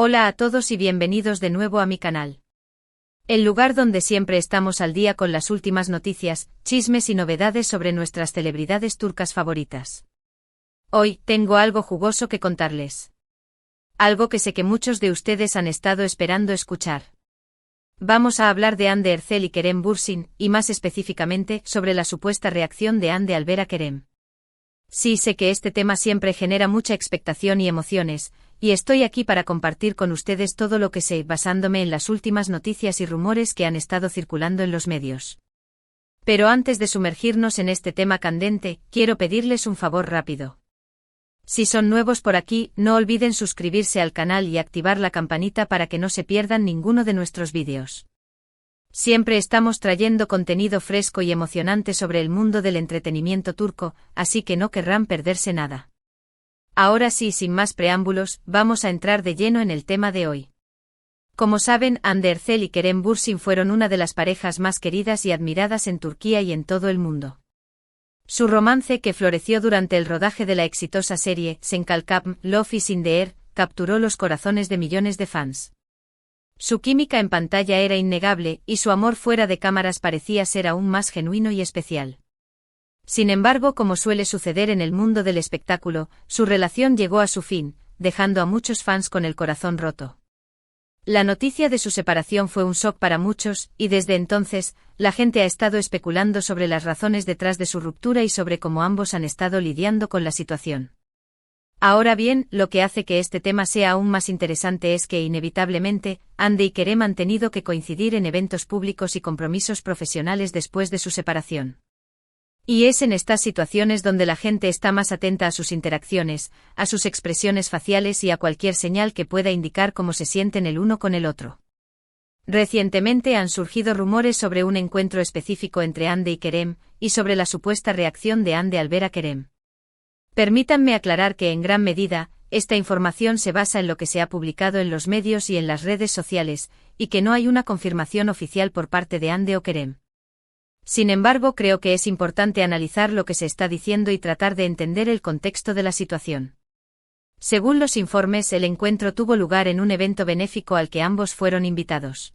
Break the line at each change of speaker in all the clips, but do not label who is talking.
Hola a todos y bienvenidos de nuevo a mi canal. El lugar donde siempre estamos al día con las últimas noticias, chismes y novedades sobre nuestras celebridades turcas favoritas. Hoy, tengo algo jugoso que contarles. Algo que sé que muchos de ustedes han estado esperando escuchar. Vamos a hablar de Hande Erçel y Kerem Bürsin, y más específicamente, sobre la supuesta reacción de Hande al ver a Kerem. Sí, sé que este tema siempre genera mucha expectación y emociones, y estoy aquí para compartir con ustedes todo lo que sé, basándome en las últimas noticias y rumores que han estado circulando en los medios. Pero antes de sumergirnos en este tema candente, quiero pedirles un favor rápido. Si son nuevos por aquí, no olviden suscribirse al canal y activar la campanita para que no se pierdan ninguno de nuestros vídeos. Siempre estamos trayendo contenido fresco y emocionante sobre el mundo del entretenimiento turco, así que no querrán perderse nada. Ahora sí, sin más preámbulos, vamos a entrar de lleno en el tema de hoy. Como saben, Hande Erçel y Kerem Bürsin fueron una de las parejas más queridas y admiradas en Turquía y en todo el mundo. Su romance, que floreció durante el rodaje de la exitosa serie Sen Kalkam, Love is in the Air, capturó los corazones de millones de fans. Su química en pantalla era innegable, y su amor fuera de cámaras parecía ser aún más genuino y especial. Sin embargo, como suele suceder en el mundo del espectáculo, su relación llegó a su fin, dejando a muchos fans con el corazón roto. La noticia de su separación fue un shock para muchos, y desde entonces, la gente ha estado especulando sobre las razones detrás de su ruptura y sobre cómo ambos han estado lidiando con la situación. Ahora bien, lo que hace que este tema sea aún más interesante es que inevitablemente, Hande y Kerem han tenido que coincidir en eventos públicos y compromisos profesionales después de su separación. Y es en estas situaciones donde la gente está más atenta a sus interacciones, a sus expresiones faciales y a cualquier señal que pueda indicar cómo se sienten el uno con el otro. Recientemente han surgido rumores sobre un encuentro específico entre Hande y Kerem, y sobre la supuesta reacción de Hande al ver a Kerem. Permítanme aclarar que en gran medida, esta información se basa en lo que se ha publicado en los medios y en las redes sociales, y que no hay una confirmación oficial por parte de Hande o Kerem. Sin embargo, creo que es importante analizar lo que se está diciendo y tratar de entender el contexto de la situación. Según los informes, el encuentro tuvo lugar en un evento benéfico al que ambos fueron invitados.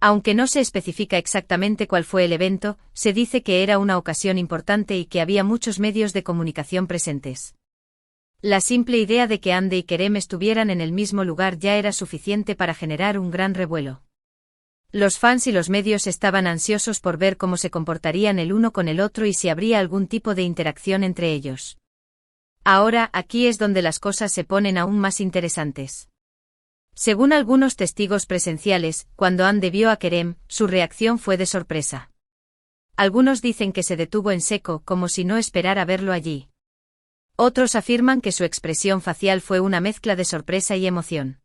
Aunque no se especifica exactamente cuál fue el evento, se dice que era una ocasión importante y que había muchos medios de comunicación presentes. La simple idea de que Hande y Kerem estuvieran en el mismo lugar ya era suficiente para generar un gran revuelo. Los fans y los medios estaban ansiosos por ver cómo se comportarían el uno con el otro y si habría algún tipo de interacción entre ellos. Ahora, aquí es donde las cosas se ponen aún más interesantes. Según algunos testigos presenciales, cuando Hande vio a Kerem, su reacción fue de sorpresa. Algunos dicen que se detuvo en seco, como si no esperara verlo allí. Otros afirman que su expresión facial fue una mezcla de sorpresa y emoción.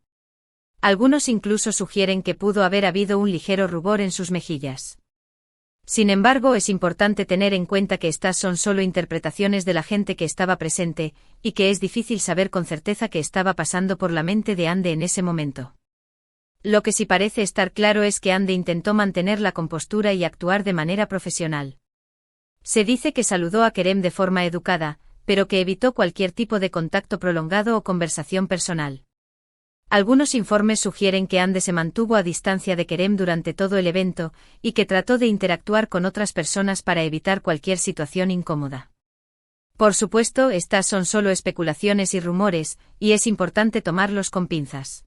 Algunos incluso sugieren que pudo haber habido un ligero rubor en sus mejillas. Sin embargo, es importante tener en cuenta que estas son solo interpretaciones de la gente que estaba presente, y que es difícil saber con certeza qué estaba pasando por la mente de Hande en ese momento. Lo que sí parece estar claro es que Hande intentó mantener la compostura y actuar de manera profesional. Se dice que saludó a Kerem de forma educada, pero que evitó cualquier tipo de contacto prolongado o conversación personal. Algunos informes sugieren que Hande se mantuvo a distancia de Kerem durante todo el evento, y que trató de interactuar con otras personas para evitar cualquier situación incómoda. Por supuesto, estas son solo especulaciones y rumores, y es importante tomarlos con pinzas.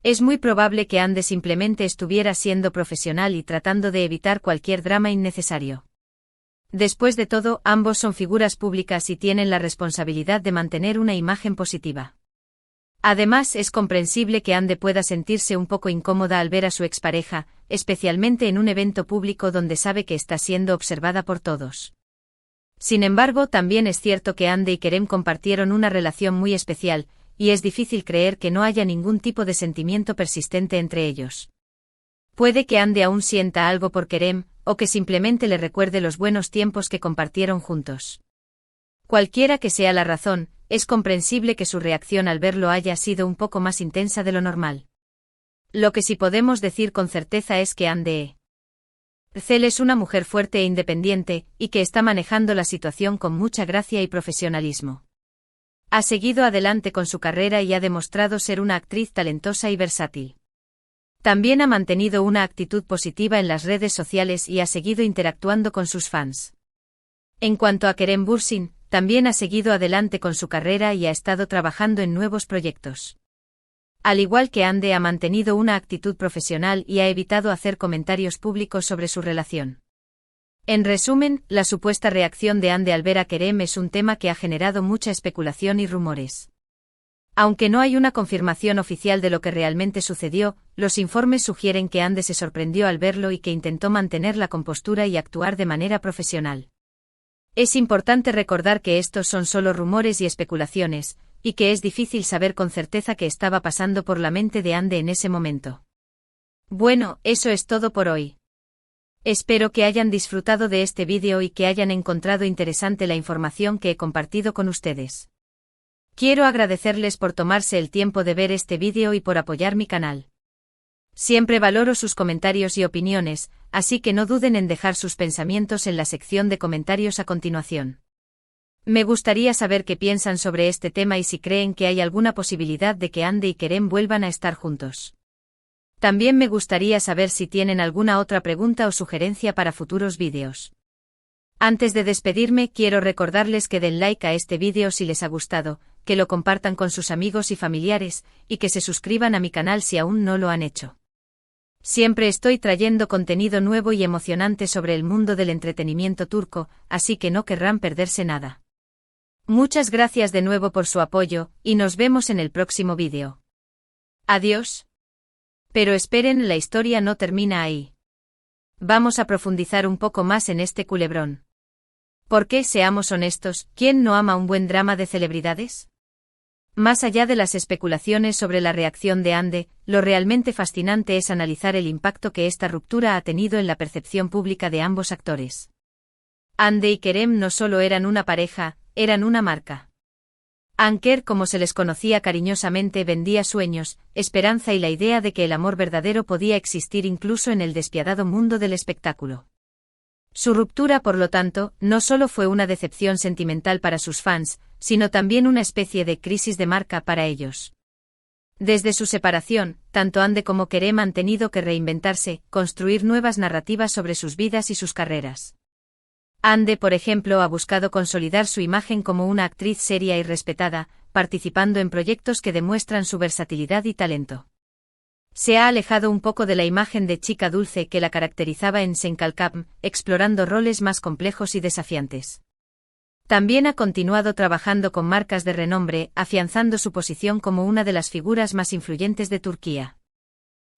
Es muy probable que Hande simplemente estuviera siendo profesional y tratando de evitar cualquier drama innecesario. Después de todo, ambos son figuras públicas y tienen la responsabilidad de mantener una imagen positiva. Además, es comprensible que Hande pueda sentirse un poco incómoda al ver a su expareja, especialmente en un evento público donde sabe que está siendo observada por todos. Sin embargo, también es cierto que Hande y Kerem compartieron una relación muy especial, y es difícil creer que no haya ningún tipo de sentimiento persistente entre ellos. Puede que Hande aún sienta algo por Kerem, o que simplemente le recuerde los buenos tiempos que compartieron juntos. Cualquiera que sea la razón, es comprensible que su reacción al verlo haya sido un poco más intensa de lo normal. Lo que sí podemos decir con certeza es que Hande Erçel es una mujer fuerte e independiente, y que está manejando la situación con mucha gracia y profesionalismo. Ha seguido adelante con su carrera y ha demostrado ser una actriz talentosa y versátil. También ha mantenido una actitud positiva en las redes sociales y ha seguido interactuando con sus fans. En cuanto a Kerem Bürsin, también ha seguido adelante con su carrera y ha estado trabajando en nuevos proyectos. Al igual que Hande, ha mantenido una actitud profesional y ha evitado hacer comentarios públicos sobre su relación. En resumen, la supuesta reacción de Hande al ver a Kerem es un tema que ha generado mucha especulación y rumores. Aunque no hay una confirmación oficial de lo que realmente sucedió, los informes sugieren que Hande se sorprendió al verlo y que intentó mantener la compostura y actuar de manera profesional. Es importante recordar que estos son solo rumores y especulaciones, y que es difícil saber con certeza qué estaba pasando por la mente de Hande en ese momento. Bueno, eso es todo por hoy. Espero que hayan disfrutado de este vídeo y que hayan encontrado interesante la información que he compartido con ustedes. Quiero agradecerles por tomarse el tiempo de ver este vídeo y por apoyar mi canal. Siempre valoro sus comentarios y opiniones, así que no duden en dejar sus pensamientos en la sección de comentarios a continuación. Me gustaría saber qué piensan sobre este tema y si creen que hay alguna posibilidad de que Hande y Kerem vuelvan a estar juntos. También me gustaría saber si tienen alguna otra pregunta o sugerencia para futuros vídeos. Antes de despedirme, quiero recordarles que den like a este vídeo si les ha gustado, que lo compartan con sus amigos y familiares, y que se suscriban a mi canal si aún no lo han hecho. Siempre estoy trayendo contenido nuevo y emocionante sobre el mundo del entretenimiento turco, así que no querrán perderse nada. Muchas gracias de nuevo por su apoyo, y nos vemos en el próximo vídeo. Adiós. Pero esperen, la historia no termina ahí. Vamos a profundizar un poco más en este culebrón. Porque, seamos honestos, ¿quién no ama un buen drama de celebridades? Más allá de las especulaciones sobre la reacción de Hande, lo realmente fascinante es analizar el impacto que esta ruptura ha tenido en la percepción pública de ambos actores. Hande y Kerem no solo eran una pareja, eran una marca. Anker, como se les conocía cariñosamente, vendía sueños, esperanza y la idea de que el amor verdadero podía existir incluso en el despiadado mundo del espectáculo. Su ruptura, por lo tanto, no solo fue una decepción sentimental para sus fans, sino también una especie de crisis de marca para ellos. Desde su separación, tanto Hande como Kerem han tenido que reinventarse, construir nuevas narrativas sobre sus vidas y sus carreras. Hande, por ejemplo, ha buscado consolidar su imagen como una actriz seria y respetada, participando en proyectos que demuestran su versatilidad y talento. Se ha alejado un poco de la imagen de chica dulce que la caracterizaba en Senkalkam, explorando roles más complejos y desafiantes. También ha continuado trabajando con marcas de renombre, afianzando su posición como una de las figuras más influyentes de Turquía.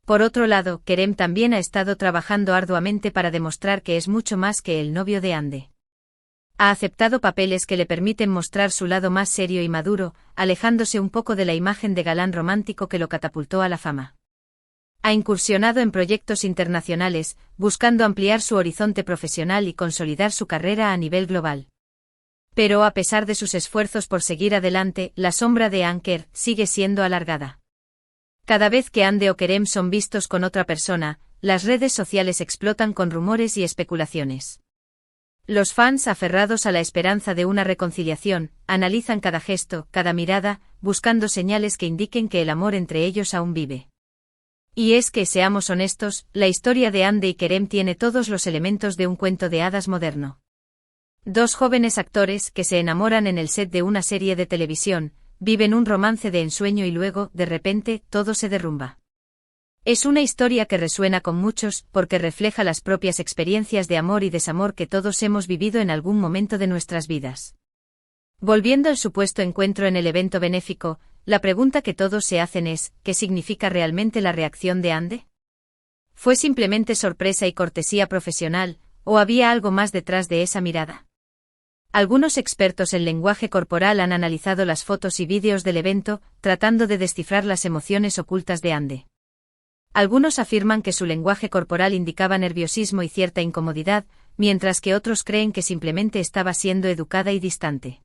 Por otro lado, Kerem también ha estado trabajando arduamente para demostrar que es mucho más que el novio de Hande. Ha aceptado papeles que le permiten mostrar su lado más serio y maduro, alejándose un poco de la imagen de galán romántico que lo catapultó a la fama. Ha incursionado en proyectos internacionales, buscando ampliar su horizonte profesional y consolidar su carrera a nivel global. Pero a pesar de sus esfuerzos por seguir adelante, la sombra de Anker sigue siendo alargada. Cada vez que Hande o Kerem son vistos con otra persona, las redes sociales explotan con rumores y especulaciones. Los fans, aferrados a la esperanza de una reconciliación, analizan cada gesto, cada mirada, buscando señales que indiquen que el amor entre ellos aún vive. Y es que, seamos honestos, la historia de Hande y Kerem tiene todos los elementos de un cuento de hadas moderno. Dos jóvenes actores que se enamoran en el set de una serie de televisión, viven un romance de ensueño y luego, de repente, todo se derrumba. Es una historia que resuena con muchos, porque refleja las propias experiencias de amor y desamor que todos hemos vivido en algún momento de nuestras vidas. Volviendo al supuesto encuentro en el evento benéfico, la pregunta que todos se hacen es, ¿qué significa realmente la reacción de Hande? ¿Fue simplemente sorpresa y cortesía profesional, o había algo más detrás de esa mirada? Algunos expertos en lenguaje corporal han analizado las fotos y vídeos del evento, tratando de descifrar las emociones ocultas de Hande. Algunos afirman que su lenguaje corporal indicaba nerviosismo y cierta incomodidad, mientras que otros creen que simplemente estaba siendo educada y distante.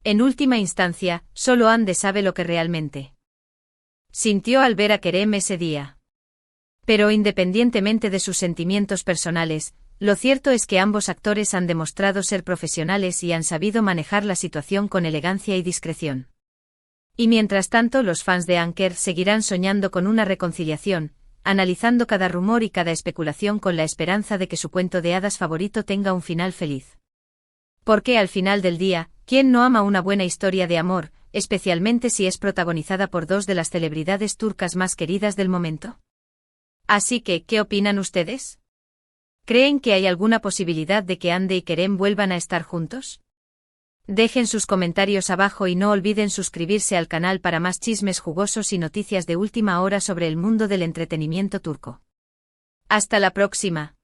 En última instancia, solo Hande sabe lo que realmente sintió al ver a Kerem ese día. Pero independientemente de sus sentimientos personales, Lo cierto es que ambos actores han demostrado ser profesionales y han sabido manejar la situación con elegancia y discreción. Y mientras tanto, los fans de Anker seguirán soñando con una reconciliación, analizando cada rumor y cada especulación con la esperanza de que su cuento de hadas favorito tenga un final feliz. Porque al final del día, ¿quién no ama una buena historia de amor, especialmente si es protagonizada por dos de las celebridades turcas más queridas del momento? Así que, ¿qué opinan ustedes? ¿Creen que hay alguna posibilidad de que Hande y Kerem vuelvan a estar juntos? Dejen sus comentarios abajo y no olviden suscribirse al canal para más chismes jugosos y noticias de última hora sobre el mundo del entretenimiento turco. Hasta la próxima.